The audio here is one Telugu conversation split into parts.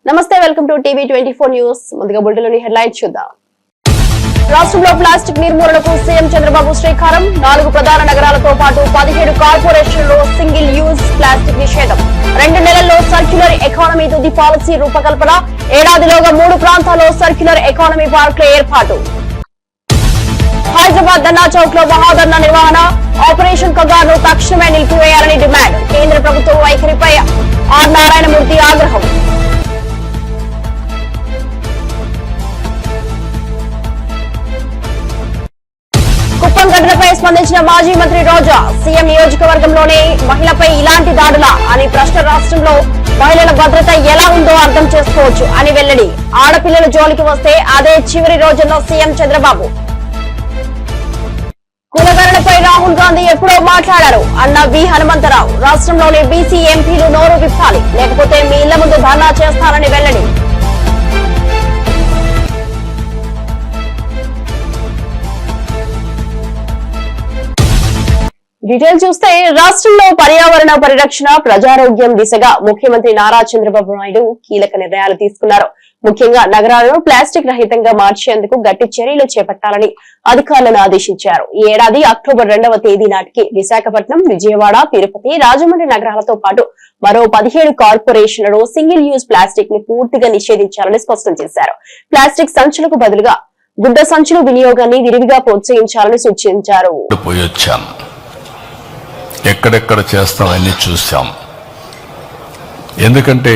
నమస్తే, వెల్కమ్ టు టీవీ 24 న్యూస్. ముందుగా బులెటిన్లోని హెడ్లైన్స్ చూద్దాం. రాష్ట్రంలో ప్లాస్టిక్ నిర్మూలనకు సీఎం చంద్రబాబు శ్రీకారం. 4 ప్రధాన నగరాలతో పాటు 17 కార్పొరేషన్లలో సింగిల్ యూజ్ ప్లాస్టిక్ నిషేధం. 2 నెలల్లో సర్క్యులర్ ఎకానమీ తుది పాలసీ రూపకల్పన. ఏడాదిలోగా 3 ప్రాంతాల్లో సర్క్యులర్ ఎకానమీ పార్కుల ఏర్పాటు. హైదరాబాద్ ధర్నా చౌక్ లో మహాధర్నా నిర్వహణ. ఆపరేషన్ కగార్ను తక్షణమే నిలిపివేయాలని డిమాండ్. కేంద్ర ప్రభుత్వం వైఖరిపై ఆర్ నారాయణమూర్తి ఆగ్రహం. కుప్పం ఘటనపై స్పందించిన మాజీ మంత్రి రోజా. సీఎం నియోజకవర్గంలోనే మహిళపై ఇలాంటి దాడులా అని ప్రశ్న. రాష్ట్రంలో మహిళల భద్రత ఎలా ఉందో అర్థం చేసుకోవచ్చు అని వెల్లడి. ఆడపిల్లల జోలికి వస్తే అదే చివరి రోజుల్లో సీఎం చంద్రబాబు. కులగణనపై రాహుల్ గాంధీ ఎప్పుడో మాట్లాడారు అన్న వి హనుమంతరావు. రాష్ట్రంలోని బీసీ ఎంపీలు నోరు విప్పాలి, లేకపోతే మీ ఇళ్ల ముందు ధర్నా చేస్తారని వెల్లడి. డీటెయిల్ చూస్తే, రాష్ట్రంలో పర్యావరణ పరిరక్షణ, ప్రజారోగ్యం దిశగా ముఖ్యమంత్రి నారా చంద్రబాబు నాయుడు కీలక నిర్ణయాలు తీసుకున్నారు. ముఖ్యంగా నగరాలను ప్లాస్టిక్ రహితంగా మార్చేందుకు గట్టి చర్యలు చేపట్టాలని అధికారులను ఆదేశించారు. ఈ ఏడాది అక్టోబర్ 2వ తేదీ నాటికి విశాఖపట్నం, విజయవాడ, తిరుపతి, రాజమండ్రి నగరాలతో పాటు మరో 17 కార్పొరేషన్లలో సింగిల్ యూజ్ ప్లాస్టిక్ ని పూర్తిగా నిషేధించాలని స్పష్టం చేశారు. ప్లాస్టిక్ సంచులకు బదులుగా గుడ్డ సంచుల వినియోగాన్ని విరివిగా ప్రోత్సహించాలని సూచించారు. ఎక్కడెక్కడ చేస్తామని చూసాం. ఎందుకంటే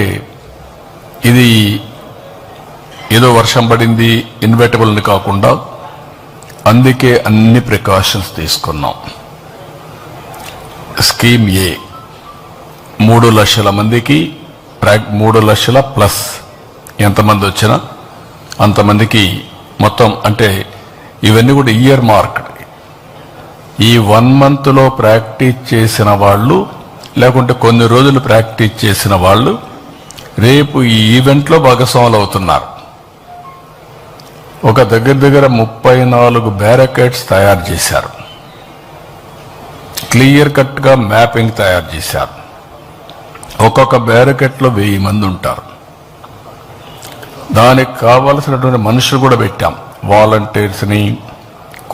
ఇది ఏదో వర్షం పడింది ఇన్వెటబుల్ అని కాకుండా, అందుకే అన్ని ప్రికాషన్స్ తీసుకున్నాం. స్కీమ్ ఏ 3 లక్షల మందికి 3 లక్షల ప్లస్ ఎంతమంది వచ్చినా అంతమందికి మొత్తం, అంటే ఇవన్నీ కూడా ఇయర్ మార్క్. ఈ 1 మంత్ లో ప్రాక్టీస్ చేసిన వాళ్ళు, లేకుంటే కొన్ని రోజులు ప్రాక్టీస్ చేసిన వాళ్ళు రేపు ఈ ఈవెంట్ లో భాగస్వాములు అవుతున్నారు. ఒక దగ్గర 34 బ్యారికేడ్స్ తయారు చేశారు. క్లియర్ కట్ గా మ్యాపింగ్ తయారు చేశారు. ఒక్కొక్క బ్యారికేడ్ లో 1000 మంది ఉంటారు. దానికి కావలసినటువంటి మనుషులు కూడా పెట్టాం. వాలంటీర్స్ ని,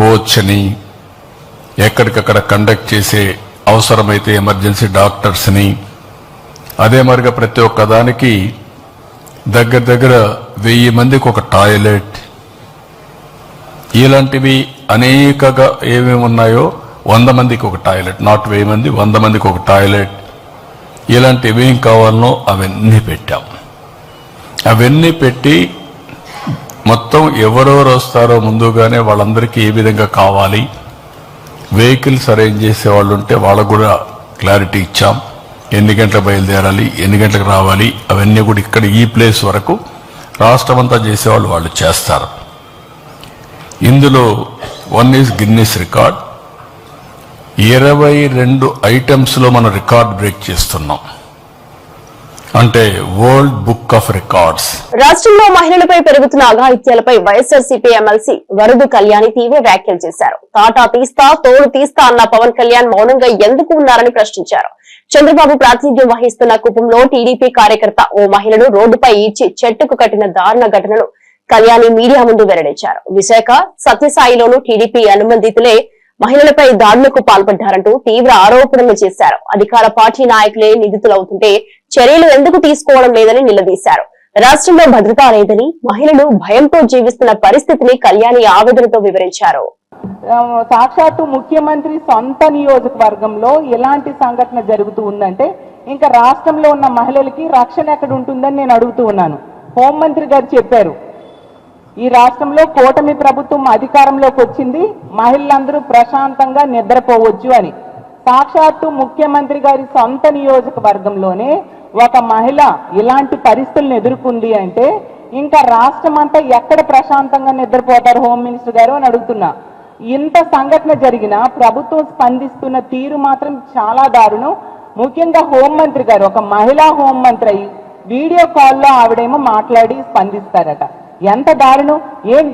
కోచ్ ని, ఎక్కడికక్కడ కండక్ట్ చేసే అవసరమైతే ఎమర్జెన్సీ డాక్టర్స్ ని, అదే మరిగా ప్రతి ఒక్క దానికి దగ్గర 1000 మందికి ఒక టాయిలెట్, ఇలాంటివి అనేకగా ఏమేమి ఉన్నాయో 100 మందికి ఒక టాయిలెట్, నాట్ 1000 మంది, 100 మందికి ఒక టాయిలెట్, ఇలాంటివి ఏం కావాలనో అవన్నీ పెట్టాం. అవన్నీ పెట్టి మొత్తం ఎవరెవరు వస్తారో ముందుగానే వాళ్ళందరికీ ఏ విధంగా కావాలి, వెహికల్స్ అరేంజ్ చేసే వాళ్ళు ఉంటే వాళ్ళకు కూడా క్లారిటీ ఇచ్చాం. ఎన్ని గంటలకు బయలుదేరాలి, ఎన్ని గంటలకు రావాలి, అవన్నీ కూడా ఇక్కడ ఈ ప్లేస్ వరకు రాష్ట్రమంతా చేసేవాళ్ళు వాళ్ళు చేస్తారు. ఇందులో 1 ఈజ్ గిన్నెస్ రికార్డ్. 22 ఐటమ్స్ లో మనం రికార్డ్ బ్రేక్ చేస్తున్నాం, అంటే వరల్డ్ బుక్ ఆఫ్ రికార్డ్స్. రాష్ట్రంలో మహిళలపై పెరుగుతున్న అఘాయిత్యాలపై వైఎస్ఆర్సీపీ ఎమ్మెల్సీ వరదు కళ్యాణి తీవ్ర వ్యాఖ్యలు చేశారు. తాటా తీస్తా, తోడు తీస్తా అన్న పవన్ కళ్యాణ్ మౌనంగా ఎందుకు ఉన్నారని ప్రశ్నించారు. చంద్రబాబు ప్రాతినిధ్యం వహిస్తున్న కుప్పంలో టీడీపీ కార్యకర్త ఓ మహిళను రోడ్డుపై ఈడ్చి చెట్టుకు కట్టిన దారుణ ఘటనను కళ్యాణి మీడియా ముందు వెల్లడించారు. విశాఖ సత్యసాయిలోనూ టీడీపీ అనుబంధితులే మహిళలపై దాడులకు పాల్పడ్డారంటూ తీవ్ర ఆరోపణలు చేశారు. అధికార పార్టీ నాయకులే నిందితులవుతుంటే చర్యలు ఎందుకు తీసుకోవడం లేదని నిలదీశారు. రాష్ట్రంలో భద్రత లేదని, మహిళలు భయంతో జీవిస్తున్న పరిస్థితిని కళ్యాణి ఆవేదనతో వివరించారు. సాక్షాత్తు ముఖ్యమంత్రి సొంత నియోజకవర్గంలో ఎలాంటి సంఘటన జరుగుతూ ఉందంటే ఇంకా రాష్ట్రంలో ఉన్న మహిళలకి రక్షణ ఎక్కడ ఉంటుందని నేను అడుగుతూ ఉన్నాను. హోంమంత్రి గారు చెప్పారు, ఈ రాష్ట్రంలో కూటమి ప్రభుత్వం అధికారంలోకి వచ్చింది, మహిళలందరూ ప్రశాంతంగా నిద్రపోవచ్చు అని. సాక్షాత్తు ముఖ్యమంత్రి గారి సొంత నియోజకవర్గంలోనే ఒక మహిళ ఇలాంటి పరిస్థితులను ఎదుర్కొంది అంటే ఇంకా రాష్ట్రం అంతా ఎక్కడ ప్రశాంతంగా నిద్రపోతారు హోమ్ మినిస్టర్ గారు అని అడుగుతున్నా. ఇంత సంఘటన జరిగినా ప్రభుత్వం స్పందిస్తున్న తీరు మాత్రం చాలా దారుణం. ముఖ్యంగా హోంమంత్రి గారు ఒక మహిళా హోంమంత్రి అయ్యి వీడియో కాల్లో ఆవిడేమో మాట్లాడి స్పందిస్తారట. ఎంత దారుణం!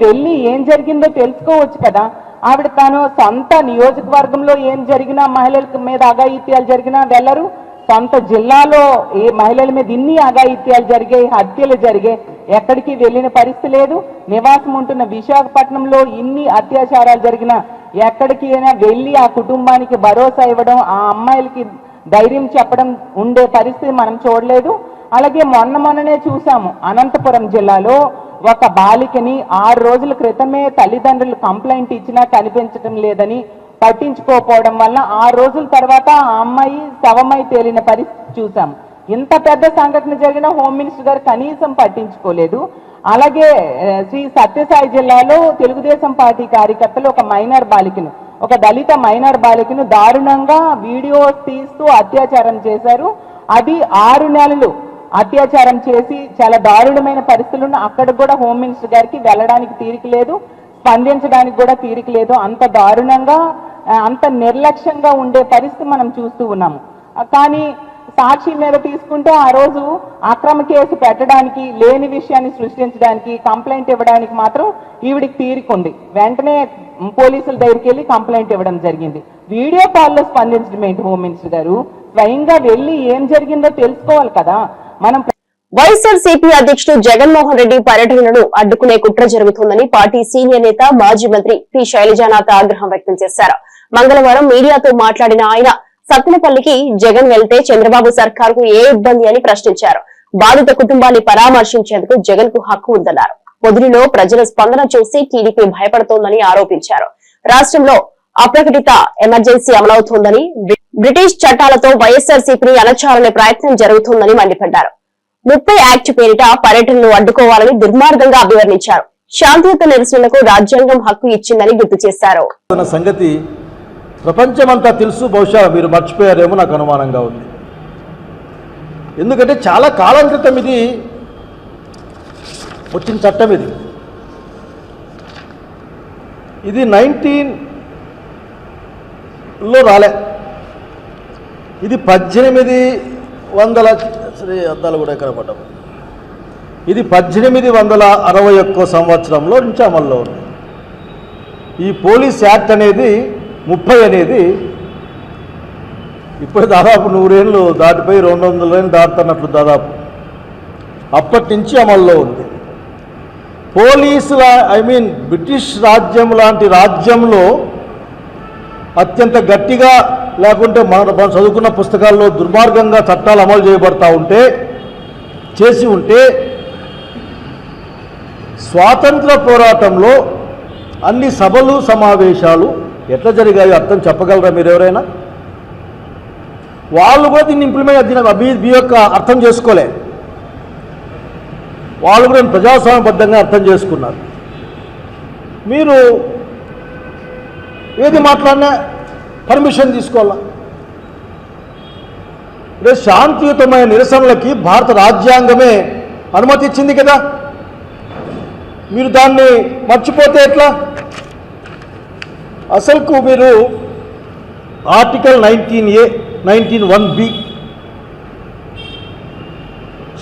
వెళ్ళి ఏం జరిగిందో తెలుసుకోవచ్చు కదా. ఆవిడ తను సొంత నియోజకవర్గంలో ఏం జరిగినా, మహిళల మీద అఘాయిత్యాలు జరిగినా వెళ్ళరు, సొంత జిల్లాలో ఏ మహిళల మీద ఇన్ని అఘాయిత్యాలు జరిగాయి, హత్యలు జరిగాయి, ఎక్కడికి వెళ్ళిన పరిస్థితి లేదు. నివాసం ఉంటున్న విశాఖపట్నంలో ఇన్ని అత్యాచారాలు జరిగిన ఎక్కడికి అయినా వెళ్ళి ఆ కుటుంబానికి భరోసా ఇవ్వడం, ఆ అమ్మాయిలకి ధైర్యం చెప్పడం ఉండే పరిస్థితి మనం చూడలేదు. అలాగే మొన్ననే చూసాము, అనంతపురం జిల్లాలో ఒక బాలికని 6 రోజుల క్రితమే తల్లిదండ్రులు కంప్లైంట్ ఇచ్చినా కనిపించడం లేదని పట్టించుకోకపోవడం వల్ల 6 రోజుల తర్వాత ఆ అమ్మాయి శవమై తేలిన పరిస్థితి చూసాము. ఇంత పెద్ద సంఘటన జరిగిన హోమ్ మినిస్టర్ గారు కనీసం పట్టించుకోలేదు. అలాగే శ్రీ సత్యసాయి జిల్లాలో తెలుగుదేశం పార్టీ కార్యకర్తలు ఒక మైనర్ బాలికను, ఒక దళిత మైనర్ బాలికను దారుణంగా వీడియోస్ తీస్తూ అత్యాచారం చేశారు. అది 6 నెలలు అత్యాచారం చేసి చాలా దారుణమైన పరిస్థితులను అక్కడికి కూడా హోమ్ మినిస్టర్ గారికి వెళ్ళడానికి తీరిక లేదు, స్పందించడానికి కూడా తీరిక లేదు. అంత దారుణంగా అంత నిర్లక్ష్యంగా ఉండే పరిస్థితి మనం చూస్తూ ఉన్నాము. కానీ సాక్షి మీద తీసుకుంటే ఆ రోజు అక్రమ కేసు పెట్టడానికి, లేని విషయాన్ని సృష్టించడానికి, కంప్లైంట్ ఇవ్వడానికి మాత్రం ఈవిడికి తీరికుంది. వెంటనే పోలీసుల దగ్గరికి వెళ్ళి కంప్లైంట్ ఇవ్వడం జరిగింది. వీడియో కాల్లో స్పందించడం ఏంటి హోమ్ మినిస్టర్ గారు? స్వయంగా వెళ్ళి ఏం జరిగిందో తెలుసుకోవాలి కదా. మనం వైఎస్ఆర్సీపీ అధ్యక్షుడు జగన్మోహన్ రెడ్డి పర్యటనను అడ్డుకునే కుట్ర జరుగుతోందని పార్టీ సీనియర్ నేత మాజీ మంత్రి పి శైలజానాథ్ ఆగ్రహం వ్యక్తం చేశారు. మంగళవారం మీడియాతో మాట్లాడిన ఆయన సత్తెనపల్లికి జగన్ వెళ్తే చంద్రబాబు సర్కారుకు ఏ ఇబ్బంది అని ప్రశ్నించారు. బాధిత కుటుంబాన్ని పరామర్శించేందుకు జగన్ కు హక్కు ఉందన్నారు. పొదిలిలో ప్రజల స్పందన చూసి టీడీపీ భయపడుతోందని ఆరోపించారు. రాష్ట్రంలో అప్రకటిత ఎమర్జెన్సీ అమలవుతోందని, బ్రిటిష్ చట్టాలతో వైఎస్ఆర్సీపీని అణచాలనే ప్రయత్నం జరుగుతోందని మండిపడ్డారు. 30 యాక్ట్ పేరిట పర్యటనను అడ్డుకోవాలని దుర్మార్గంగా అభివర్ణించారు. శాంతియుత నిరసనలకు రాజ్యాంగం హక్కు ఇచ్చిందని గుర్తు చేశారు. సంగతి ప్రపంచమంతా తెలుసు, బహుశా మీరు మర్చిపోయారేమో నాకు అనుమానంగా ఉంది. ఎందుకంటే చాలా కాలం క్రితం ఇది వచ్చిన చట్టం. ఇది 19లో రాలే. ఇది 1800 అద్దాలు కూడా ఎక్కడ పడ్డాము. ఇది 1861 సంవత్సరంలో నుంచి అమల్లో ఉంది. ఈ పోలీస్ యాక్ట్ అనేది 30 అనేది ఇప్పుడు దాదాపు 100 ఏళ్ళు దాటిపోయి 200 ఏళ్ళు దాటుతున్నట్లు దాదాపు అప్పటి నుంచి అమల్లో ఉంది. పోలీసుల బ్రిటిష్ రాజ్యం లాంటి రాజ్యంలో అత్యంత గట్టిగా, లేకుంటే మనం చదువుకున్న పుస్తకాల్లో దుర్మార్గంగా చట్టాలు అమలు చేయబడతా చేసి ఉంటే స్వాతంత్ర పోరాటంలో అన్ని సభలు సమావేశాలు ఎట్లా జరిగాయో అర్థం చెప్పగలరా మీరు ఎవరైనా? వాళ్ళు కూడా దీన్ని ఇంప్లిమెంట్ యొక్క అర్థం చేసుకోలే. వాళ్ళు కూడా ప్రజాస్వామ్యబద్ధంగా అర్థం చేసుకున్నారు. మీరు ఏది మాట్లాడినా పర్మిషన్ తీసుకోవాలా? శాంతియుతమైన నిరసనలకి భారత రాజ్యాంగమే అనుమతి ఇచ్చింది కదా. మీరు దాన్ని మర్చిపోతే ఎట్లా? అసలుకు మీరు ఆర్టికల్ 19A 19(1)B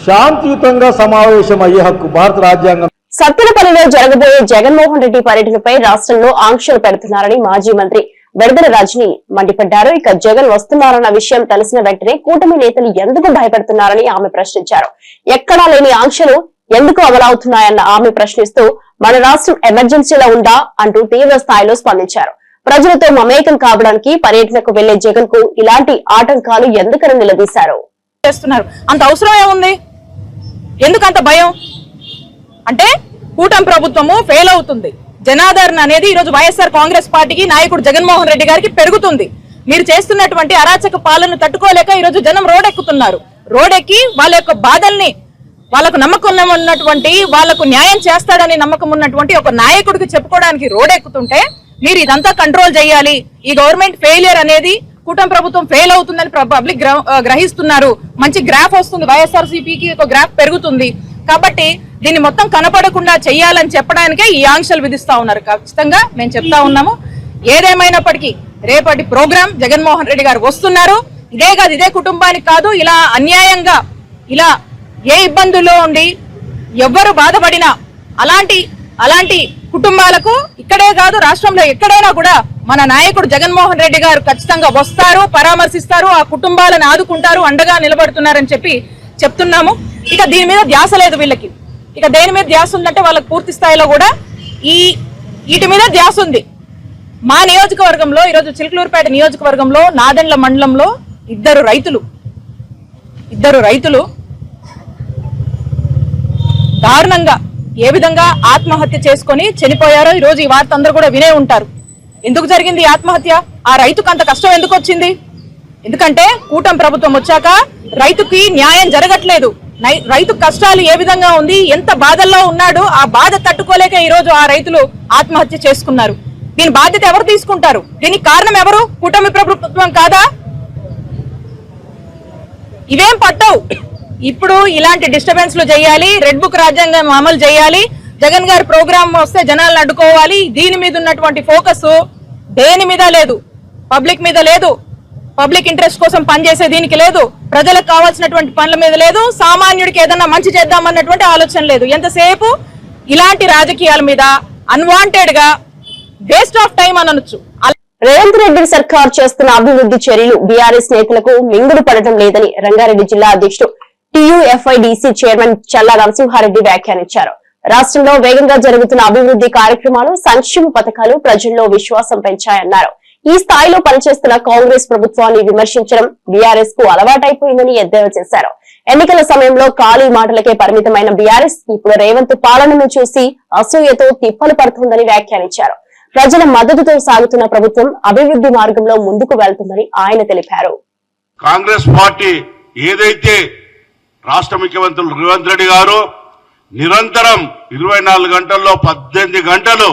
శాంతియుతంగా సమావేశం అయ్యే హక్కు భారత రాజ్యాంగం. సత్తెనపల్లిలో జరగబోయే జగన్మోహన్ రెడ్డి పర్యటనపై రాష్ట్రంలో ఆంక్షలు పెడుతున్నారని మాజీ మంత్రి వెడదల రజని మండిపడ్డారు. ఇక జగన్ వస్తున్నారన్న విషయం తెలిసిన వెంటనే కూటమి నేతలు ఎందుకు భయపడుతున్నారని ఆమె ప్రశ్నించారు. ఎక్కడా లేని ఆంక్షలు ఎందుకు అమలవుతున్నాయన్న ఆమె ప్రశ్నిస్తూ మన రాష్ట్రం ఎమర్జెన్సీలో ఉందా అంటూ తీవ్ర స్థాయిలో స్పందించారు. ప్రజలతో మమేకం కావడానికి పర్యటనకు వెళ్లే జగన్ కు ఇలాంటి ఆటంకాలు ఎందుకని నిలదీశారు. అంత అవసరం ఏముంది? ఎందుకంత భయం? అంటే కూటమి ప్రభుత్వము ఫెయిల్ అవుతుంది. జనాదరణ అనేది ఈ రోజు వైఎస్ఆర్ కాంగ్రెస్ పార్టీకి, నాయకుడు జగన్మోహన్ రెడ్డి గారికి పెరుగుతుంది. మీరు చేస్తున్నటువంటి అరాచక పాలన తట్టుకోలేక ఈ రోజు జనం రోడెక్కుతున్నారు. రోడెక్కి వాళ్ళ యొక్క బాధల్ని, వాళ్ళకు నమ్మకం ఉన్నటువంటి, వాళ్ళకు న్యాయం చేస్తాడని నమ్మకం ఉన్నటువంటి ఒక నాయకుడికి చెప్పుకోవడానికి రోడెక్కుతుంటే మీరు ఇదంతా కంట్రోల్ చేయాలి, ఈ గవర్నమెంట్ ఫెయిలియర్ అనేది, కూటమి ప్రభుత్వం ఫెయిల్ అవుతుందని పబ్లిక్ గ్రహిస్తున్నారు. మంచి గ్రాఫ్ వస్తుంది, వైఎస్ఆర్సీపీకి ఒక గ్రాఫ్ పెరుగుతుంది. కాబట్టి దీన్ని మొత్తం కనపడకుండా చెయ్యాలని చెప్పడానికే ఈ ఆంక్షలు విధిస్తా ఉన్నారు. ఖచ్చితంగా మేము చెప్తా ఉన్నాము. ఏదేమైనప్పటికీ రేపటి ప్రోగ్రాం జగన్మోహన్ రెడ్డి గారు వస్తున్నారు. ఇదే కాదు, ఇదే కుటుంబానికి కాదు, ఇలా అన్యాయంగా, ఇలా ఏ ఇబ్బందుల్లో ఉండి ఎవ్వరు బాధపడినా అలాంటి కుటుంబాలకు ఇక్కడే కాదు రాష్ట్రంలో ఎక్కడైనా కూడా మన నాయకుడు జగన్మోహన్ రెడ్డి గారు ఖచ్చితంగా వస్తారు, పరామర్శిస్తారు, ఆ కుటుంబాలను ఆదుకుంటారు, అండగా నిలబడుతున్నారని చెప్పి చెప్తున్నాము. ఇక దీని మీద ధ్యాస లేదు వీళ్ళకి. ఇక దేని మీద ధ్యాస ఉందంటే వాళ్ళకి పూర్తి స్థాయిలో కూడా వీటి మీద ధ్యాస ఉంది. మా నియోజకవర్గంలో ఈరోజు చిలుకలూరుపేట నియోజకవర్గంలో నాదెండ్ల మండలంలో ఇద్దరు రైతులు దారుణంగా ఏ విధంగా ఆత్మహత్య చేసుకొని చనిపోయారో ఈరోజు ఈ వార్త అందరూ కూడా వినే ఉంటారు. ఎందుకు జరిగింది ఆత్మహత్య? ఆ రైతుకు అంత కష్టం ఎందుకు వచ్చింది? ఎందుకంటే కూటమి ప్రభుత్వం వచ్చాక రైతుకి న్యాయం జరగట్లేదు. రైతు కష్టాలు ఏ విధంగా ఉంది, ఎంత బాధల్లో ఉన్నాడు, ఆ బాధ తట్టుకోలేక ఈ రోజు ఆ రైతులు ఆత్మహత్య చేసుకున్నారు. దీని బాధ్యత ఎవరు తీసుకుంటారు? దీనికి కారణం ఎవరు? కూటమి ప్రభుత్వం కాదా? ఇవేం పట్టవు. ఇప్పుడు ఇలాంటి డిస్టర్బెన్స్లు చేయాలి, రెడ్ బుక్ రాజ్యాంగం అమలు చేయాలి, జగన్ గారి ప్రోగ్రామ్ వస్తే జనాలను అడ్డుకోవాలి. దీని మీద ఉన్నటువంటి ఫోకస్ దేని మీద లేదు, పబ్లిక్ మీద లేదు, పబ్లిక్ ఇంట్రెస్ట్ కోసం పనిచేసే దీనికి లేదు, ప్రజలకు కావాల్సినటువంటి పనుల మీద లేదు, సామాన్యుడికి ఏదన్నా మంచి చేద్దామన్నటువంటి ఆలోచన లేదు. ఎంతసేపు ఇలాంటి రాజకీయాల మీద అన్వాంటెడ్ గా వేస్ట్ ఆఫ్ టైం అనొచ్చు. రేవంత్ రెడ్డి సర్కార్ చేస్తున్న అభివృద్ధి చర్యలు బీఆర్ఎస్ నేతలకు మింగుడు పడటం లేదని రంగారెడ్డి జిల్లా అధ్యక్షుడు టీయూఎఫ్ఐడిసి చైర్మన్ చల్లా నరసింహారెడ్డి వ్యాఖ్యానించారు. రాష్ట్రంలో వేగంగా జరుగుతున్న అభివృద్ధి కార్యక్రమాలు, సంక్షేమ పథకాలు ప్రజల్లో విశ్వాసం పెంచాయన్నారు. ఈ స్థాయిలో పనిచేస్తున్న కాంగ్రెస్ ప్రభుత్వాన్ని విమర్శించడం బీఆర్ఎస్ కు అలవాటైపోయిందని ఎద్దేవా చేశారు. ఎన్నికల సమయంలో ఖాళీ మాటలకే పరిమితమైన బీఆర్ఎస్ ఇప్పుడు రేవంత్ పాలనను చూసి అసూయతో తిప్పలు పడుతుందని వ్యాఖ్యానించారు. ప్రజల మద్దతుతో సాగుతున్న ప్రభుత్వం అభివృద్ధి మార్గంలో ముందుకు వెళ్తుందని ఆయన తెలిపారు. కాంగ్రెస్ పార్టీ ఏదైతే రాష్ట్ర ముఖ్యమంత్రులు రేవంత్ రెడ్డి గారు నిరంతరం 24 గంటల్లో 18 గంటలు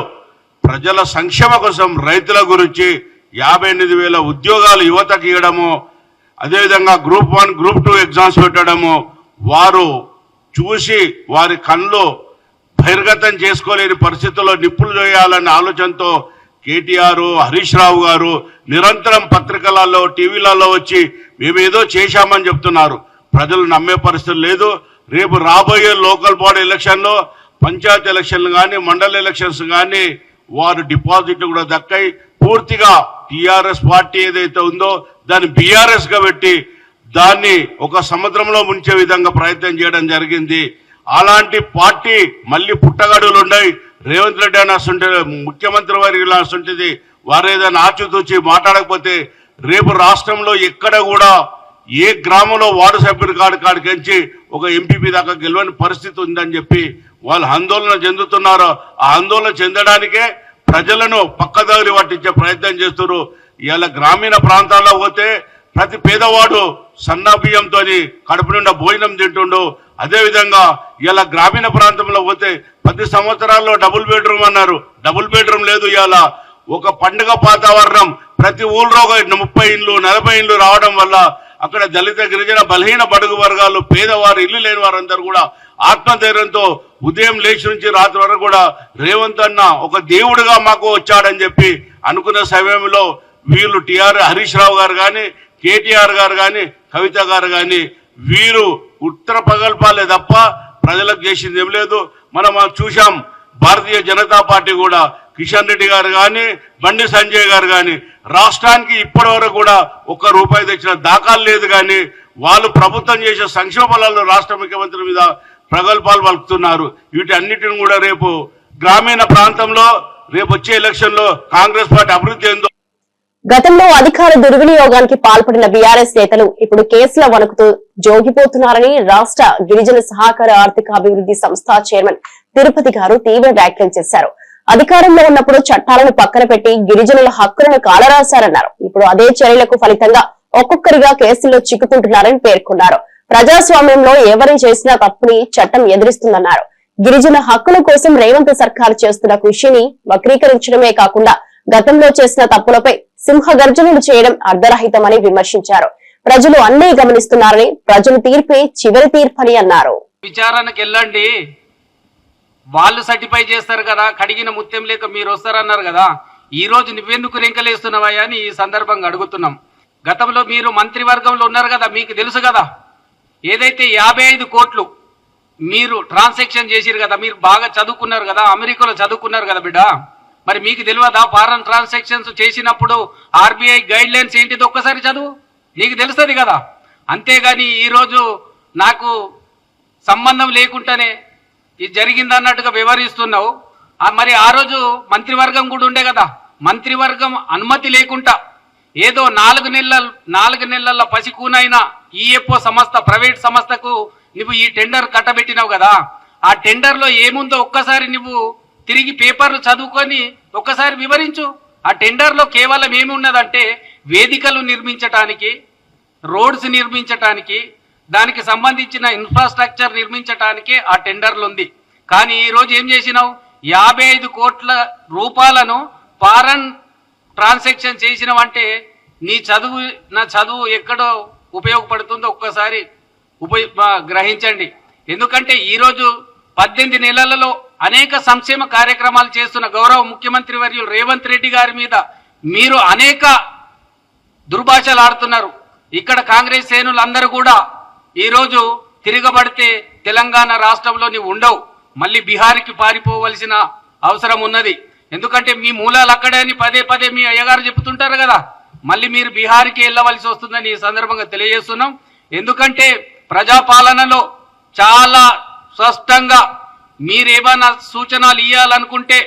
ప్రజల సంక్షేమ కోసం, రైతుల గురించి 58,000 ఉద్యోగాలు యువతకు ఇవ్వడము, అదేవిధంగా గ్రూప్ 1, గ్రూప్ 2 ఎగ్జామ్స్ పెట్టడము, వారు చూసి వారి కళ్ళు బహిర్గతం చేసుకోలేని పరిస్థితుల్లో నిప్పులు చేయాలనే ఆలోచనతో కేటీఆర్, హరీష్ రావు గారు నిరంతరం పత్రికలలో, టీవీలలో వచ్చి మేమేదో చేశామని చెప్తున్నారు. ప్రజలు నమ్మే పరిస్థితి లేదు. రేపు రాబోయే లోకల్ బాడీ ఎలక్షన్లో, పంచాయతీ ఎలక్షన్లు కానీ, మండల ఎలక్షన్స్ కానీ వారు డిపాజిట్లు కూడా దక్కాయి. పూర్తిగా టీఆర్ఎస్ పార్టీ ఏదైతే ఉందో దాన్ని బీఆర్ఎస్ గా పెట్టి దాన్ని ఒక సముద్రంలో ముంచే విధంగా ప్రయత్నం చేయడం జరిగింది. అలాంటి పార్టీ మళ్ళీ పుట్టగడులు ఉన్నాయి. రేవంత్ రెడ్డి అన్నస్తుంటే ముఖ్యమంత్రి వారి అస్తుంటుంది. వారు ఏదైనా ఆచితూచి మాట్లాడకపోతే రేపు రాష్ట్రంలో ఎక్కడ కూడా ఏ గ్రామంలో వార్డు సభ్యుడి కాడికించి ఒక ఎంపీపీ దాకా గెలవని పరిస్థితి ఉందని చెప్పి వాళ్ళు ఆందోళన చెందుతున్నారు. ఆ ఆందోళన చెందడానికే ప్రజలను పక్కదారి పట్టించే ప్రయత్నం చేస్తున్నారు. ఇలా గ్రామీణ ప్రాంతాల్లో పోతే ప్రతి పేదవాడు సన్న బియ్యంతో కడుపు నిండా భోజనం తింటుండు. అదేవిధంగా ఇలా గ్రామీణ ప్రాంతంలో పోతే 10 సంవత్సరాల్లో డబుల్ బెడ్రూమ్ అన్నారు, డబుల్ బెడ్రూమ్ లేదు. ఇలా ఒక పండుగ వాతావరణం ప్రతి ఊళ్ళో 30 ఇండ్లు 40 ఇండ్లు రావడం వల్ల అక్కడ దళిత, గిరిజన, బలహీన బడుగు వర్గాలు, పేదవారు, ఇల్లు లేని వారందరూ కూడా ఆత్మధైర్యంతో ఉదయం లేచి నుంచి రాత్రి వరకు కూడా రేవంత్ అన్న ఒక దేవుడిగా మాకు వచ్చాడని చెప్పి అనుకున్న సమయంలో వీళ్ళు హరీష్ రావు గారు కానీ, కేటీఆర్ గారు కానీ, కవిత గారు కానీ వీరు ఉత్తర పగల్పాలే తప్ప ప్రజలకు చేసింది ఏం లేదు. మనం చూశాం. భారతీయ జనతా పార్టీ కూడా కిషన్ రెడ్డి గారు కానీ, బండి సంజయ్ గారు కానీ రాష్ట్రానికి ఇప్పటి వరకు కూడా ₹1 తెచ్చిన దాఖలు లేదు. కానీ వాళ్ళు ప్రభుత్వం చేసే సంక్షేమ ఫలాలు రాష్ట్ర ముఖ్యమంత్రి మీద ప్రగల్భాలు పలుకుతున్నారు. వీటన్నిటిని కూడా రేపు గ్రామీణ ప్రాంతంలో రేపు వచ్చే ఎలక్షన్ లో కాంగ్రెస్ పార్టీ అభివృద్ధి ఏందో. గతంలో అధికార దుర్వినియోగానికి పాల్పడిన బీఆర్ఎస్ నేతలు ఇప్పుడు కేసుల వణుకుతూ జోగిపోతున్నారని రాష్ట్ర గిరిజన సహకార ఆర్థిక అభివృద్ధి సంస్థ చైర్మన్ తిరుపతి గారు తీవ్ర వ్యాఖ్యలు చేశారు. అధికారంలో ఉన్నప్పుడు చట్టాలను పక్కన పెట్టి గిరిజనుల హక్కులను కాలరాశారన్నారు. ఇప్పుడు అదే చర్యలకు ఫలితంగా ఒక్కొక్కరిగా కేసుల్లో చిక్కుకుంటున్నారని పేర్కొన్నారు. ప్రజాస్వామ్యంలో ఎవరు చేసినా తప్పుని చట్టం ఎదిరిస్తుందన్నారు. గిరిజన హక్కుల కోసం రేవంత్ సర్కార్ చేస్తున్న కృషిని వక్రీకరించడమే కాకుండా గతంలో చేసిన తప్పులపై సింహగర్జనలు చేయడం అర్ధరహితమని విమర్శించారు. ప్రజలు అన్నీ గమనిస్తున్నారని, ప్రజలు తీర్పే చివరి తీర్పని అన్నారు. విచారణకు వెళ్ళండి, వాళ్ళు సర్టిఫై చేస్తారు కదా, కడిగిన ముత్యం లేక మీరు వస్తారన్నారు కదా. ఈ రోజు నువ్వెందుకు రెంకలేస్తున్నావా అని ఈ సందర్భంగా అడుగుతున్నాం. గతంలో మీరు మంత్రివర్గంలో ఉన్నారు కదా, మీకు తెలుసు కదా, ఏదైతే 55 కోట్లు మీరు ట్రాన్సాక్షన్ చేసిరు కదా, మీరు బాగా చదువుకున్నారు కదా, అమెరికాలో చదువుకున్నారు కదా బిడ్డ, మరి మీకు తెలియదా ఫారెన్ ట్రాన్సాక్షన్స్ చేసినప్పుడు ఆర్బీఐ గైడ్ లైన్స్ ఏంటిది ఒక్కసారి చదువు, నీకు తెలుస్తుంది కదా. అంతేగాని ఈరోజు నాకు సంబంధం లేకుండానే ఇది జరిగిందన్నట్టుగా వివరిస్తున్నావు. మరి ఆ రోజు మంత్రివర్గం కూడా ఉండే కదా, మంత్రివర్గం అనుమతి లేకుండా ఏదో 4 నెలల పసికూనైనా ఈఎఫ్ఓ సంస్థ ప్రైవేట్ సంస్థకు నువ్వు ఈ టెండర్ కట్టబెట్టినావు కదా. ఆ టెండర్లో ఏముందో ఒక్కసారి నువ్వు తిరిగి పేపర్లు చదువుకొని ఒక్కసారి వివరించు. ఆ టెండర్లో కేవలం ఏమి ఉన్నదంటే వేదికలు నిర్మించటానికి, రోడ్స్ నిర్మించటానికి, దానికి సంబంధించిన ఇన్ఫ్రాస్ట్రక్చర్ నిర్మించటానికి ఆ టెండర్లు ఉంది. కానీ ఈరోజు ఏం చేసినావు, 55 కోట్ల రూపాయలను ఫారెన్ ట్రాన్సాక్షన్ చేసినావంటే నా చదువు ఎక్కడో ఉపయోగపడుతుందో ఒక్కసారి గ్రహించండి. ఎందుకంటే ఈరోజు 18 నెలలలో అనేక సంక్షేమ కార్యక్రమాలు చేస్తున్న గౌరవ ముఖ్యమంత్రి వర్యులు రేవంత్ రెడ్డి గారి మీద మీరు అనేక దుర్భాషలు ఆడుతున్నారు. ఇక్కడ కాంగ్రెస్ శ్రేణులందరూ కూడా ఈరోజు తిరగబడితే తెలంగాణ రాష్ట్రంలో నీవు ఉండవు, మళ్ళీ బీహార్కి పారిపోవలసిన అవసరం ఉన్నది. ఎందుకంటే మీ మూలాలు అక్కడే అని పదే మీ అయ్యగారు చెప్తుంటారు కదా, మళ్ళీ మీరు బీహార్కి వెళ్ళవలసి వస్తుందని ఈ సందర్భంగా తెలియజేస్తున్నాం. ఎందుకంటే ప్రజాపాలనలో చాలా స్పష్టంగా మీరేమైనా సూచనలు ఇవ్వాలనుకుంటే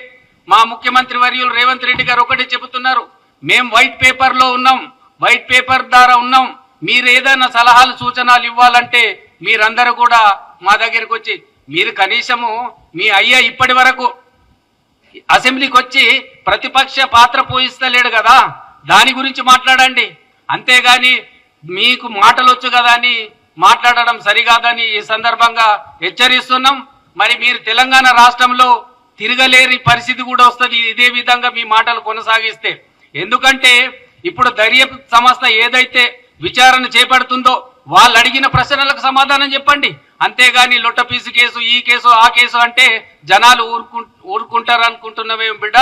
మా ముఖ్యమంత్రి వర్యులు రేవంత్ రెడ్డి గారు ఒకటే చెబుతున్నారు, మేము వైట్ పేపర్లో ఉన్నాం, వైట్ పేపర్ ద్వారా ఉన్నాం, మీరు ఏదైనా సలహాలు సూచనలు ఇవ్వాలంటే మీరందరూ కూడా మా దగ్గరికి వచ్చి, మీరు కనీసము మీ అయ్యా ఇప్పటి వరకు అసెంబ్లీకి వచ్చి ప్రతిపక్ష పాత్ర పోషిస్తలేడు కదా, దాని గురించి మాట్లాడండి. అంతేగాని మీకు మాటలు వచ్చు కదా అని మాట్లాడడం సరికాదని ఈ సందర్భంగా హెచ్చరిస్తున్నాం. మరి మీరు తెలంగాణ రాష్ట్రంలో తిరగలేని పరిస్థితి కూడా వస్తుంది ఇదే విధంగా మీ మాటలు కొనసాగిస్తే. ఎందుకంటే ఇప్పుడు దర్యాప్తు సంస్థ ఏదైతే విచారణ చేపడుతుందో వాళ్ళు అడిగిన ప్రశ్నలకు సమాధానం చెప్పండి. అంతేగాని లొట్టపీసు కేసు, ఈ కేసు, ఆ కేసు అంటే జనాలు ఊరుకుంటారు అనుకుంటున్నవేం బిడ్డ.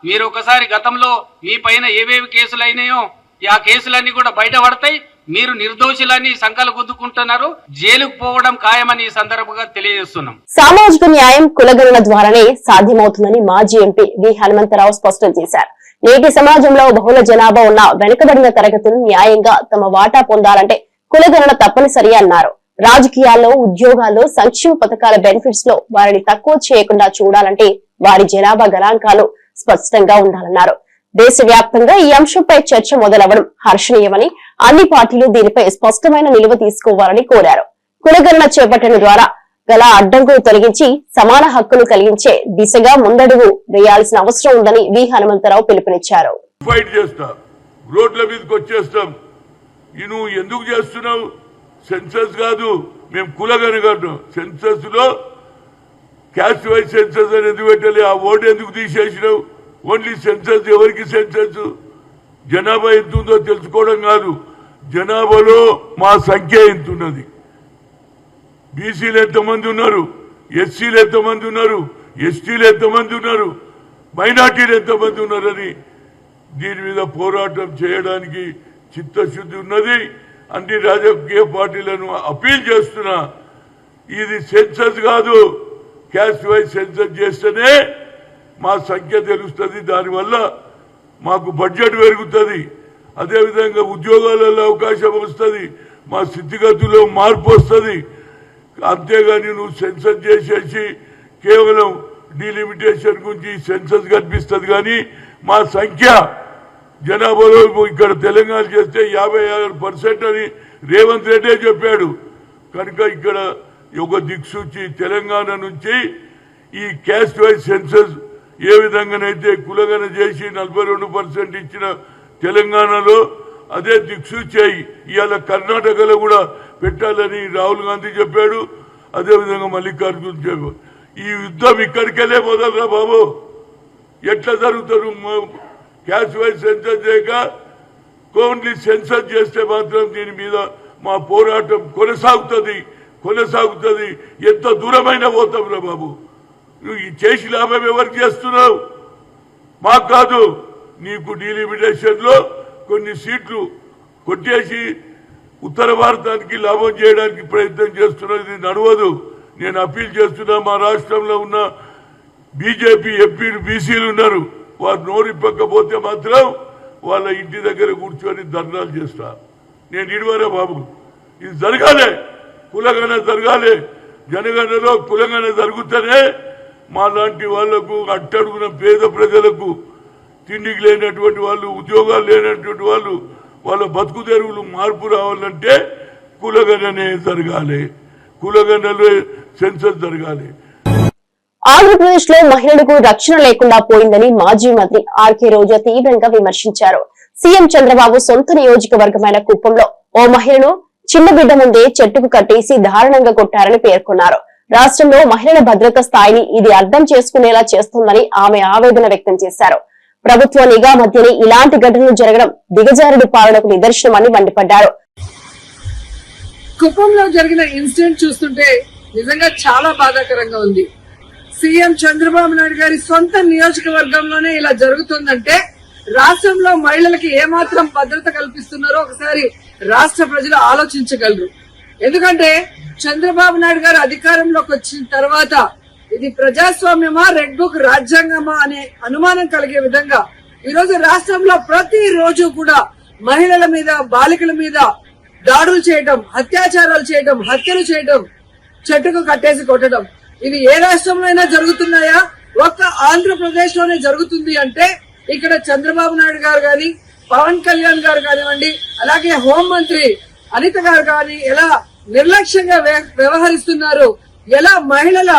మీరు ఒకసారి గతంలో మీ పైన ఏవేవి కేసులు అయినాయో ఆ కేసులన్నీ కూడా బయటపడతాయి. మీరు నిర్దోషులని సంకలు గుద్దుకుంటున్నారు, జైలుకు పోవడం ఖాయమని ఈ సందర్భంగా తెలియజేస్తున్నాం. సామాజిక న్యాయం కులగణన ద్వారానే సాధ్యమవుతుందని మాజీ ఎంపీ వి హనుమంతరావు స్పష్టం చేశారు. నేటి సమాజంలో బహుళ జనాభా ఉన్న వెనుకబడిన తరగతులు న్యాయంగా తమ వాటా పొందాలంటే కులగణన తప్పనిసరి అన్నారు. రాజకీయాల్లో, ఉద్యోగాల్లో, సంక్షేమ పథకాల బెనిఫిట్స్ లో వారిని తక్కువ చేయకుండా చూడాలంటే వారి జనాభా గణాంకాలు స్పష్టంగా ఉండాలన్నారు. దేశవ్యాప్తంగా ఈ అంశంపై చర్చ మొదలవడం హర్షణీయమని, అన్ని పార్టీలు దీనిపై స్పష్టమైన నిలువ తీసుకోవాలని కోరారు. కులగణన చేపట్టడం ద్వారా గల అడ్డంకులు తొలగించి సమాన హక్కులు కలిగించే దిశగా ముందడుగు వేయాల్సిన అవసరం ఉందని వి హనుమంతరావు పిలుపునిచ్చారు. రోడ్ల మీదకి వచ్చేస్తాం, నువ్వు ఎందుకు చేస్తున్నావు? సెన్సస్ కాదు, మేము కులగణన కాదు. సెన్సస్ లో క్యాస్ట్ వైజ్ సెన్సస్ అని ఎందుకు పెట్టాలి? ఆ ఓటు ఎందుకు తీసేసినావు? ఓన్లీ సెన్సస్ ఎవరికి? సెన్సస్ జనాభా ఎంత ఉందో తెలుసుకోవడం కాదు, జనాభాలో మా సంఖ్య ఎంత ఉన్నది, బీసీలు ఎంతమంది ఉన్నారు, ఎస్సీలు ఎంతమంది ఉన్నారు, ఎస్టీలు ఎంతమంది ఉన్నారు, మైనార్టీలు ఎంతమంది ఉన్నారని దీని మీద పోరాటం చేయడానికి చిత్తశుద్ధి ఉన్నది. అన్ని రాజకీయ పార్టీలను అపీల్ చేస్తున్నా, ఇది సెన్సస్ కాదు, క్యాస్ట్ వైజ్ సెన్సస్ చేస్తేనే మా సంఖ్య తెలుస్తుంది, దానివల్ల మాకు బడ్జెట్ పెరుగుతుంది, అదేవిధంగా ఉద్యోగాలలో అవకాశం వస్తుంది, మా స్థితిగతుల్లో మార్పు వస్తుంది. అంతేగాని నువ్వు సెన్సస్ చేసేసి కేవలం డీలిమిటేషన్ గురించి సెన్సస్ కనిపిస్తుంది, కానీ మా సంఖ్య జనాభాలో ఇక్కడ తెలంగాణ చేస్తే 56% అని రేవంత్ రెడ్డి చెప్పాడు. కనుక ఇక్కడ ఒక దిక్సూచి తెలంగాణ నుంచి ఈ క్యాస్ట్ వైజ్ సెన్సస్ ఏ విధంగానైతే కులగణన చేసి 42% ఇచ్చిన తెలంగాణలో అదే దిక్సూచి ఇవాళ కర్ణాటకలో కూడా పెట్టాలని రాహుల్ గాంధీ చెప్పాడు, అదేవిధంగా మల్లికార్జున్ చెప్పాడు. ఈ యుద్ధం ఇక్కడికెళ్ళే మొదలురా బాబు. ఎట్లా జరుగుతారు? క్యాస్ట్ వైజ్ సెన్సస్ చేయక ఓన్లీ సెన్సస్ చేస్తే మాత్రం దీని మీద మా పోరాటం కొనసాగుతుంది. ఎంత దూరమైనా పోతాం రా బాబు. నువ్వు ఈ చేసి లాభం ఎవరికి చేస్తున్నావు? మాకు కాదు. నీకు డీలిమిటేషన్ లో కొన్ని సీట్లు కొట్టేసి ఉత్తర భారతానికి లాభం చేయడానికి ప్రయత్నం చేస్తున్నది, ఇది నడవదు. నేను అప్పీల్ చేస్తున్నా, మా రాష్ట్రంలో ఉన్న బీజేపీ ఎంపీలు బీసీలు ఉన్నారు, వారు నోరిప్పకపోతే మాత్రం వాళ్ళ ఇంటి దగ్గర కూర్చొని ధర్నాలు చేస్తా. నేను ఇడివరే బాబు, ఇది జరగాలి, కులగణ జరగాలి. జనగణలో కులగణ జరుగుతూనే మా లాంటి వాళ్లకు, అట్టడుగున పేద ప్రజలకు, తిండికి లేనటువంటి వాళ్ళు, ఉద్యోగాలు లేనటువంటి వాళ్ళు, వాళ్ళ బతుకు తెరువులు మార్పు రావాలంటే కులగణనే జరగాలి, కులగణలో సెన్సస్ జరగాలి. ఆంధ్రప్రదేశ్ లో మహిళలకు రక్షణ లేకుండా పోయిందని మాజీ మంత్రి ఆర్కే రోజా తీవ్రంగా విమర్శించారు. సీఎం చంద్రబాబు సొంత నియోజకవర్గమైన కుప్పంలో ఓ మహిళను చిన్న బిడ్డ ముందే చెట్టుకు కట్టేసి దారుణంగా కొట్టారని పేర్కొన్నారు. రాష్ట్రంలో మహిళల భద్రత స్థాయిని ఇది అర్థం చేసుకునేలా చేస్తోందని ఆమె ఆవేదన వ్యక్తం చేశారు. ప్రభుత్వ నిఘా మధ్యనే ఇలాంటి ఘటనలు జరగడం దిగజారుడు పాలనకు నిదర్శనమని మండిపడ్డారు. కుప్పంలో జరిగిన ఇన్సిడెంట్ చూస్తుంటే నిజంగా చాలా బాధాకరంగా ఉంది. సీఎం చంద్రబాబు నాయుడు గారి సొంత నియోజకవర్గంలోనే ఇలా జరుగుతుందంటే రాష్ట్రంలో మహిళలకి ఏమాత్రం భద్రత కల్పిస్తున్నారో ఒకసారి రాష్ట్ర ప్రజలు ఆలోచించగలరు. ఎందుకంటే చంద్రబాబు నాయుడు గారు అధికారంలోకి వచ్చిన తర్వాత ఇది ప్రజాస్వామ్యమా, రెడ్ బుక్ రాజ్యాంగమా అనే అనుమానం కలిగే విధంగా ఈరోజు రాష్ట్రంలో ప్రతి రోజు కూడా మహిళల మీద, బాలికల మీద దాడులు చేయడం, అత్యాచారాలు చేయడం, హత్యలు చేయడం, చెట్టుకు కట్టేసి కొట్టడం, ఇవి ఏ రాష్ట్రంలో అయినా జరుగుతున్నాయా? ఒక్క ఆంధ్రప్రదేశ్ లోనే జరుగుతుంది అంటే ఇక్కడ చంద్రబాబు నాయుడు గారు గాని, పవన్ కళ్యాణ్ గారు కానివ్వండి, అలాగే హోంమంత్రి అనిత గారు కానీ ఎలా నిర్లక్ష్యంగా వ్యవహరిస్తున్నారు, ఎలా మహిళల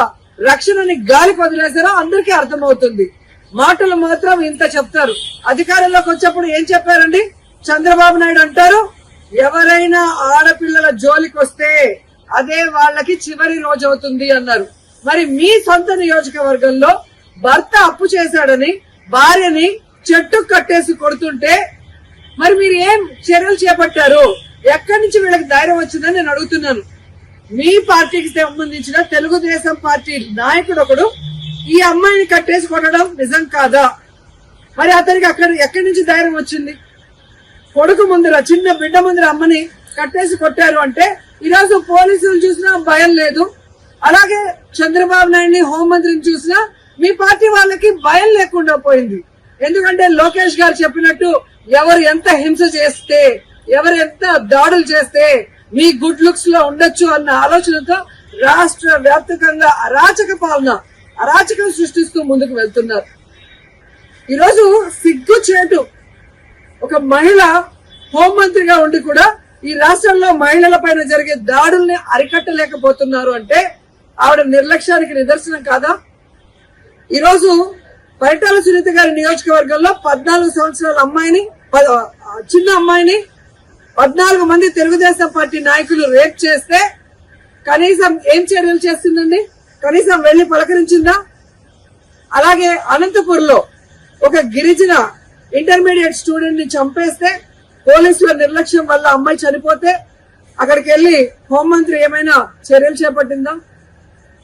రక్షణని గాలికి వదిలేశారో అందరికీ అర్థమవుతుంది. మాటలు మాత్రం ఇంత చెప్తారు. అధికారంలోకి వచ్చేప్పుడు ఏం చెప్పారండి? చంద్రబాబు నాయుడు అంటారు, ఎవరైనా ఆడపిల్లల జోలికి వస్తే అదే వాళ్ళకి చివరి రోజు అవుతుంది అన్నారు. మరి మీ సొంత నియోజకవర్గంలో భర్త అప్పు చేశాడని భార్యని చెట్టు కట్టేసి కొడుతుంటే మరి మీరు ఏం చర్యలు చేపట్టారు? ఎక్కడి నుంచి వీళ్ళకి ధైర్యం వచ్చిందని నేను అడుగుతున్నాను. మీ పార్టీకి సంబంధించిన తెలుగుదేశం పార్టీ నాయకుడు ఒకడు ఈ అమ్మాయిని కట్టేసి కొట్టడం నిజం కాదా? మరి అతనికి ఎక్కడి నుంచి ధైర్యం వచ్చింది? కొడుకు ముందర, చిన్న బిడ్డ ముందర అమ్మని కట్టేసి కొట్టారు అంటే ఈరోజు పోలీసులు చూసినా భయం లేదు. అలాగే చంద్రబాబు నాయుడిని, హోంమంత్రిని చూసినా మీ పార్టీ వాళ్ళకి భయం లేకుండా పోయింది. ఎందుకంటే లోకేష్ గారు చెప్పినట్టు ఎవరు ఎంత హింస చేస్తే, ఎవరు ఎంత దాడులు చేస్తే మీ గుడ్ లుక్స్ లో ఉండొచ్చు అన్న ఆలోచనతో రాష్ట్ర వ్యాప్తంగా అరాచకం సృష్టిస్తూ ముందుకు వెళ్తున్నారు. ఈరోజు సిగ్గుచేటు ఒక మహిళ హోంమంత్రిగా ఉండి కూడా ఈ రాష్ట్రంలో మహిళల పైన జరిగే దాడుల్ని అరికట్టలేకపోతున్నారు అంటే ఆవిడ నిర్లక్ష్యానికి నిదర్శనం కాదా? ఈరోజు పరిటాల సునీత గారి నియోజకవర్గంలో 14 సంవత్సరాల అమ్మాయిని, చిన్న అమ్మాయిని 14 మంది తెలుగుదేశం పార్టీ నాయకులు రేప్ చేస్తే కనీసం ఏం చర్యలు చేస్తుందండి? కనీసం వెళ్లి పలకరించిందా? అలాగే అనంతపూర్ లో ఒక గిరిజన ఇంటర్మీడియట్ స్టూడెంట్ ని చంపేస్తే పోలీసుల నిర్లక్ష్యం వల్ల అమ్మాయి చనిపోతే అక్కడికి వెళ్లి హోంమంత్రి ఏమైనా చర్యలు చేపట్టిందా?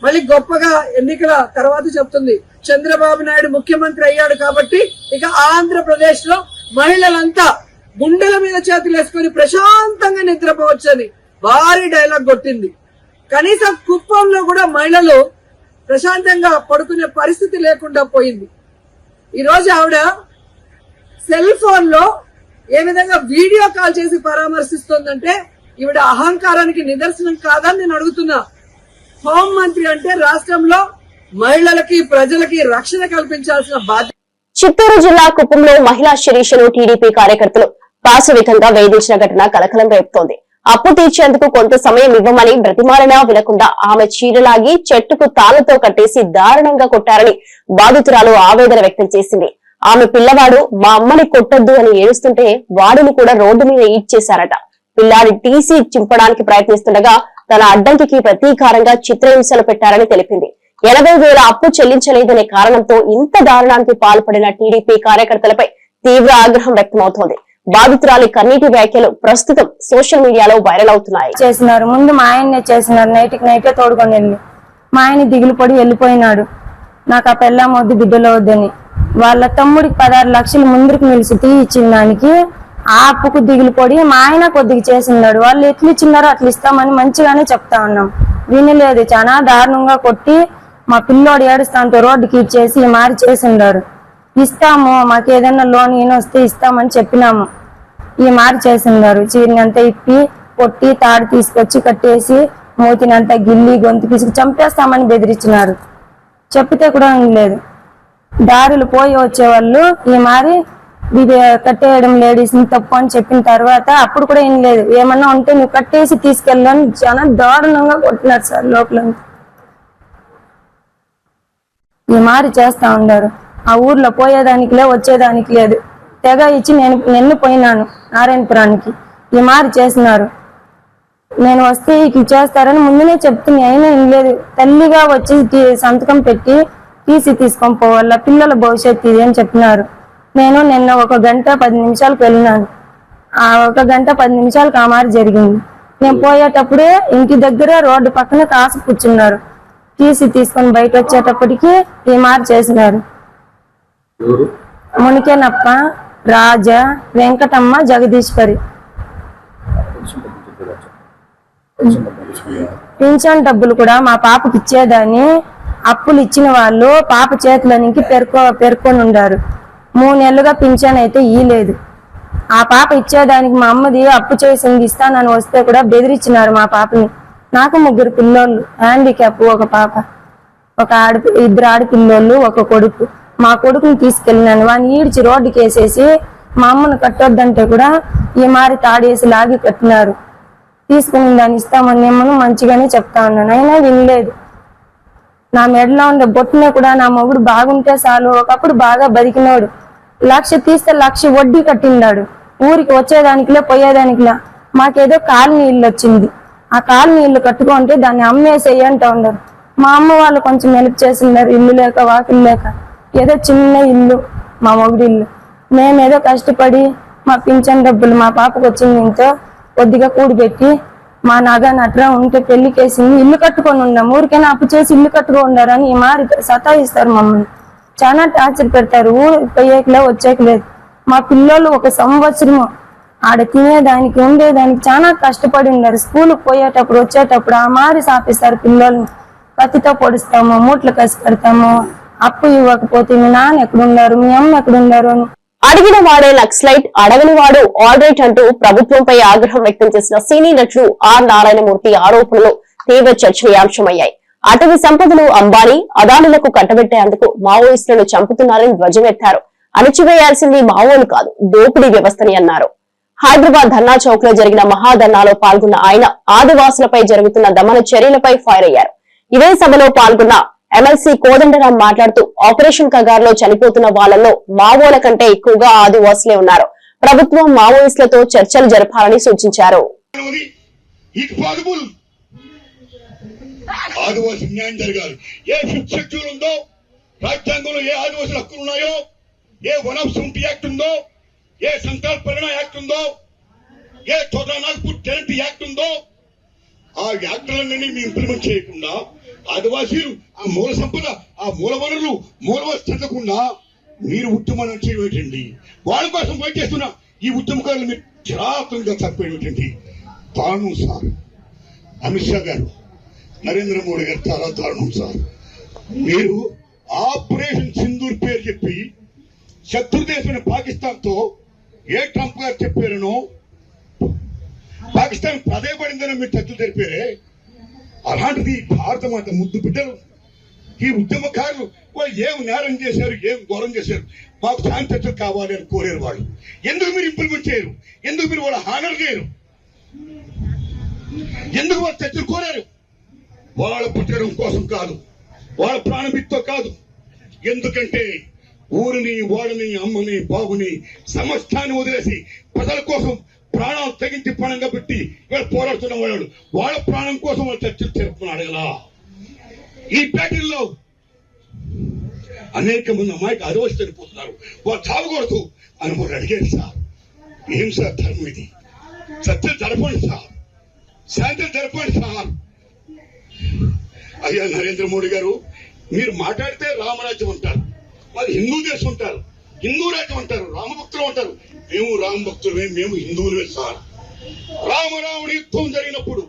మళ్ళీ గొప్పగా ఎన్నికల తర్వాత చెప్తుంది చంద్రబాబు నాయుడు ముఖ్యమంత్రి అయ్యాడు కాబట్టి ఇక ఆంధ్రప్రదేశ్ లో మహిళలంతా గుండెల మీద చేతులు వేసుకుని ప్రశాంతంగా నిద్రపోవచ్చని భారీ డైలాగ్ కొట్టింది. కనీసం కుప్పంలో కూడా మహిళలు ప్రశాంతంగా పడుకునే పరిస్థితి లేకుండా పోయింది. ఈ రోజు ఆవిడ సెల్ ఫోన్ లో ఏ విధంగా వీడియో కాల్ చేసి పరామర్శిస్తోందంటే ఈవిడ అహంకారానికి నిదర్శనం కాదని నేను అడుగుతున్నా. హోంమంత్రి అంటే రాష్ట్రంలో మహిళలకి, ప్రజలకి రక్షణ కల్పించాల్సిన బాధ్యత. చిత్తూరు జిల్లా కుప్పంలో మహిళా శిరీషను టీడీపీ కార్యకర్తలు పాశవికంగా వేధించిన ఘటన కలకలం రేపుతోంది. అప్పు తీర్చేందుకు కొంత సమయం ఇవ్వమని బ్రతిమాలినా వినకుండా ఆమె చీరలాగి చెట్టుకు తాళ్లతో కట్టేసి దారుణంగా కొట్టారని బాధితురాలు ఆవేదన వ్యక్తం చేసింది. ఆమె పిల్లవాడు మా అమ్మని కొట్టొద్దు అని ఏడుస్తుంటే వాడిని కూడా రోడ్డు మీద ఈడ్చేశారట. పిల్లాడి టీసీ చింపడానికి ప్రయత్నిస్తుండగా తన అడ్డంకికి ప్రతీకారంగా చిత్రహింసలు పెట్టారని తెలిపింది. 80,000 అప్పు చెల్లించలేదనే కారణంతో ఇంత దారుణానికి పాల్పడిన టీడీపీ కార్యకర్తలపై తీవ్ర ఆగ్రహం వ్యక్తమవుతోంది. బాధితురాలి కన్నీటి వ్యాఖ్యలు ప్రస్తుతం సోషల్ మీడియాలో వైరల్ అవుతున్నాయి. చేసినారు ముందు మా ఆయన్నే చేసినారు, నైటే తోడుకొని వెళ్ళి మా ఆయన దిగులు పడి వెళ్ళిపోయినాడు. నాకు ఆ పెళ్ళాం వద్దు, బిడ్డలో వద్దని. వాళ్ళ తమ్ముడికి 16 లక్షలు ముందుకు నిలిచి ఇచ్చిన దానికి ఆ అప్పుకు దిగులు పడి మా ఆయన కొద్దిగా చేసినాడు. వాళ్ళు ఎట్లు ఇచ్చినారో అట్లా ఇస్తామని మంచిగానే చెప్తా ఉన్నాం, వినలేదు. చాలా దారుణంగా కొట్టి మా పిల్లోడు ఏడుస్తాంతో రోడ్డుకి ఇచ్చేసి మారి చేసిండారు. ఇస్తాము, మాకు ఏదైనా లోన్ ఈయన వస్తే ఇస్తామని చెప్పినాము. ఈ మారి చేస్తున్నారు. చీరినంతా ఇప్పి కొట్టి తాడు తీసుకొచ్చి కట్టేసి మూతినంతా గిల్లి గొంతు పిసికి చంపేస్తామని బెదిరించినారు. చెప్పితే కూడా లేదు. దారులు పోయి వచ్చేవాళ్ళు ఈ మారి ఇది కట్టేయడం లేడీస్ ని తప్పు అని చెప్పిన తర్వాత అప్పుడు కూడా ఏం లేదు. ఏమన్నా ఉంటే నువ్వు కట్టేసి తీసుకెళ్ళని చాలా దారుణంగా కొట్టినారు సార్. లోపల ఈ మారి చేస్తా ఉన్నారు. ఆ ఊర్లో పోయేదానికి లేదు, వచ్చేదానికి లేదు. తెగ ఇచ్చి నిన్ను పోయినాను నారాయణపురానికి. ఈ మారి చేసినారు. నేను వస్తే ఇట్లా చేస్తారని ముందునే చెప్తుంది, అయినా ఏం లేదు. తల్లిగా వచ్చి సంతకం పెట్టి టీసీ తీసుకొని పోవాల, పిల్లల భవిష్యత్తు ఇది అని చెప్పినారు. నేను నిన్న 1 గంట 10 నిమిషాలకు వెళ్ళినాను. ఆ 1 గంట 10 నిమిషాలకు ఆ మారి జరిగింది. నేను పోయేటప్పుడే ఇంటి దగ్గర రోడ్డు పక్కన కాసు కూర్చున్నారు. టీసీ తీసుకొని బయట వచ్చేటప్పటికి ఈ మారి చేసినారు. మునికేనప్ప, రాజా, వెంకటమ్మ, జగదీశ్వరి. పింఛన్ డబ్బులు కూడా మా పాపకి ఇచ్చేదాన్ని అప్పులు ఇచ్చిన వాళ్ళు పాప చేతులనికి పెరుకొని ఉండారు. 3 నెలలుగా పింఛన్ అయితే ఇయ్యలేదు. ఆ పాప ఇచ్చేదానికి మా అమ్మది అప్పు చేసింది ఇస్తానని వస్తే కూడా బెదిరించినారు మా పాపని. నాకు 3 పిల్లోళ్ళు, హ్యాండిక్యాప్, ఒక పాప, 2 ఆడపిల్లోళ్ళు, 1 కొడుకు. మా కొడుకుని తీసుకెళ్ళినాను. వాడిని ఈడ్చి రోడ్డుకి వేసేసి మా అమ్మను కట్టొద్దంటే కూడా ఈ మారి తాడేసి లాగి కట్టినారు. తీసుకుని దాన్ని ఇస్తామని ఏమను మంచిగానే చెప్తా ఉన్నాను, అయినా వినలేదు. నా మెడలో ఉండే బొట్టునే కూడా నా మొగుడు బాగుంటే చాలు, ఒకప్పుడు బాగా బతికినోడు, 1,00,000 తీస్తే 1,00,000 వడ్డీ కట్టిండాడు. ఊరికి వచ్చేదానికిలే పోయేదానికిలా. మాకేదో కాలనీ ఇల్లు వచ్చింది. ఆ కాలనీ ఇల్లు కట్టుకుంటే దాన్ని అమ్మేసేయి అంటూ ఉన్నారు. మా అమ్మ వాళ్ళు కొంచెం హెల్ప్ చేసినారు. ఇల్లు లేక వాకిలు లేక ఏదో చిన్న ఇల్లు మా మొగుడి ఇల్లు. మేమేదో కష్టపడి మా పింఛన్ డబ్బులు మా పాపకు వచ్చింది ఇంతో కొద్దిగా కూడిపెట్టి మా నగ నట్రా ఉంటే పెళ్లికేసింది. ఇల్లు కట్టుకొని ఉన్నాం. ఊరికైనా అప్పు చేసి ఇల్లు కట్టుకొని ఉండారని ఈ మారి సతాయిస్తారు మమ్మల్ని. చాలా టార్చర్ పెడతారు. ఊరు పోయేకలే వచ్చేకలేదు. మా పిల్లలు 1 సంవత్సరము ఆడ తినేదానికి ఉండేదానికి చాలా కష్టపడి ఉన్నారు. స్కూల్కి పోయేటప్పుడు వచ్చేటప్పుడు ఆ మారి సాపిస్తారు. పిల్లల్ని కత్తితో పొడుస్తాము, మూట్లు కసి కడతాము. అప్పు ఇవ్వకపోతే మీ నాన్న ఎక్కడున్నారు, మీ అమ్మ ఎక్కడున్నారు అని. అడిగిన వాడే నక్సలైట్, అడగని వాడు ఆల్ రైట్ అంటూ ప్రభుత్వంపై ఆగ్రహం వ్యక్తం చేసిన సినీ నటుడు ఆర్ నారాయణమూర్తి ఆరోపణలు తీవ్ర చర్చనీయాంశమయ్యాయి. అటవీ సంపదను అంబానీ, అదానులకు కట్టబెట్టేందుకు మావోయిస్టులను చంపుతున్నారని ధ్వజమెత్తారు. అణిచివేయాల్సింది మావోలు కాదు, దోపిడీ వ్యవస్థని అన్నారు. హైదరాబాద్ ధర్నా చౌక్ లో జరిగిన మహాధర్నాలో పాల్గొన్న ఆయన ఆదివాసులపై జరుగుతున్న దమన చర్యలపై ఫైర్ అయ్యారు. ఇదే సభలో పాల్గొన్న ఎమ్మెల్సీ కోదండరాం మాట్లాడుతూ ఆపరేషన్ కగార్లో చనిపోతున్న వాళ్లలో మావోల కంటే ఎక్కువగా ఆదివాసులే ఉన్నారు. ప్రభుత్వం మావోయిస్టులతో చర్చలు జరపాలని సూచించారు. ఆదివాసి న్యాయం జరగాలి. ఏ ఫిఫ్త్ షెడ్యూల్ ఉందో, రాజ్యాంగంలో ఏ ఆదివాసుల హక్కులు ఉన్నాయో, ఏ వన్ ఆఫ్ 70 యాక్ట్ ఉందో, ఏ సంతాల్ పరిగణ యాక్ట్ ఉందో, ఏ చోటా నాగపూర్ టెనెంట్ యాక్ట్ ఉందో, ఆ యాక్టులన్నీ మేము ఇంప్లిమెంట్ చేయకుండా ఆదివాసీలు ఆ మూల సంపద, ఆ మూల వనరులు, మూల వస్తు చెందకుండా మీరు ఉద్యమం చేయటండి. వాళ్ళ కోసం పోయి చేస్తున్న ఈ ఉద్యమకారులు మీరు కిరాతంగా చంపేటండి. దారుణం సార్. అమిత్ షా గారు, నరేంద్ర మోడీ గారు చాలా దారుణం సార్. మీరు ఆపరేషన్ సింధూర్ పేరు చెప్పి శత్రుదేశమైన పాకిస్తాన్ తో ఏ ట్రంప్ గారు చెప్పారనో, పాకిస్తాన్ పదేపడిందని మీరు చర్చలు జరిపారే. అలాంటిది భారత మాత ముద్దు బిడ్డలు, ఈ ఉద్యమకారులు వాళ్ళు ఏం నేరం చేశారు, ఏం ఘోరం చేశారు, మాకు శాంతి చర్చలు కావాలి అని కోరారు. వాళ్ళు ఎందుకు మీరు ఇంప్లిమెంట్ చేయరు? ఎందుకు మీరు వాళ్ళ హానర్ చేయరు? ఎందుకు వాళ్ళు చర్చలు కోరారు? వాళ్ళ పుట్టడం కోసం కాదు, వాళ్ళ ప్రాణమిత్తో కాదు. ఎందుకంటే ఊరిని, వాళ్ళని, అమ్మని, బాబుని, సమస్తాన్ని వదిలేసి ప్రజల కోసం ప్రాణాలు తెగించి పణంగా పెట్టి వీళ్ళు పోరాడుతున్న వాళ్ళు వాళ్ళ ప్రాణం కోసం వాళ్ళు చర్చలు జరుపుతున్నాడు కదా. ఈ బ్యాటిల్లో అనేక మంది అమ్మాయికి ఆదివాసి చనిపోతున్నారు, వాళ్ళు చావకూడదు అని వాళ్ళు అడిగారు సార్. ఏం సార్ ధర్మం ఇది? చర్చలు జరపండి సార్, శాంతులు జరపండి సార్. అయ్యా నరేంద్ర మోడీ గారు, మీరు మాట్లాడితే రామరాజ్యం అంటారు, మరి హిందూ దేశం అంటారు, హిందూ రాజ్యం అంటారు, రామభక్తులు అంటారు. మేము రామభక్తులమే, మేము హిందువులమే సార్. రామరావణ యుద్ధం జరిగినప్పుడు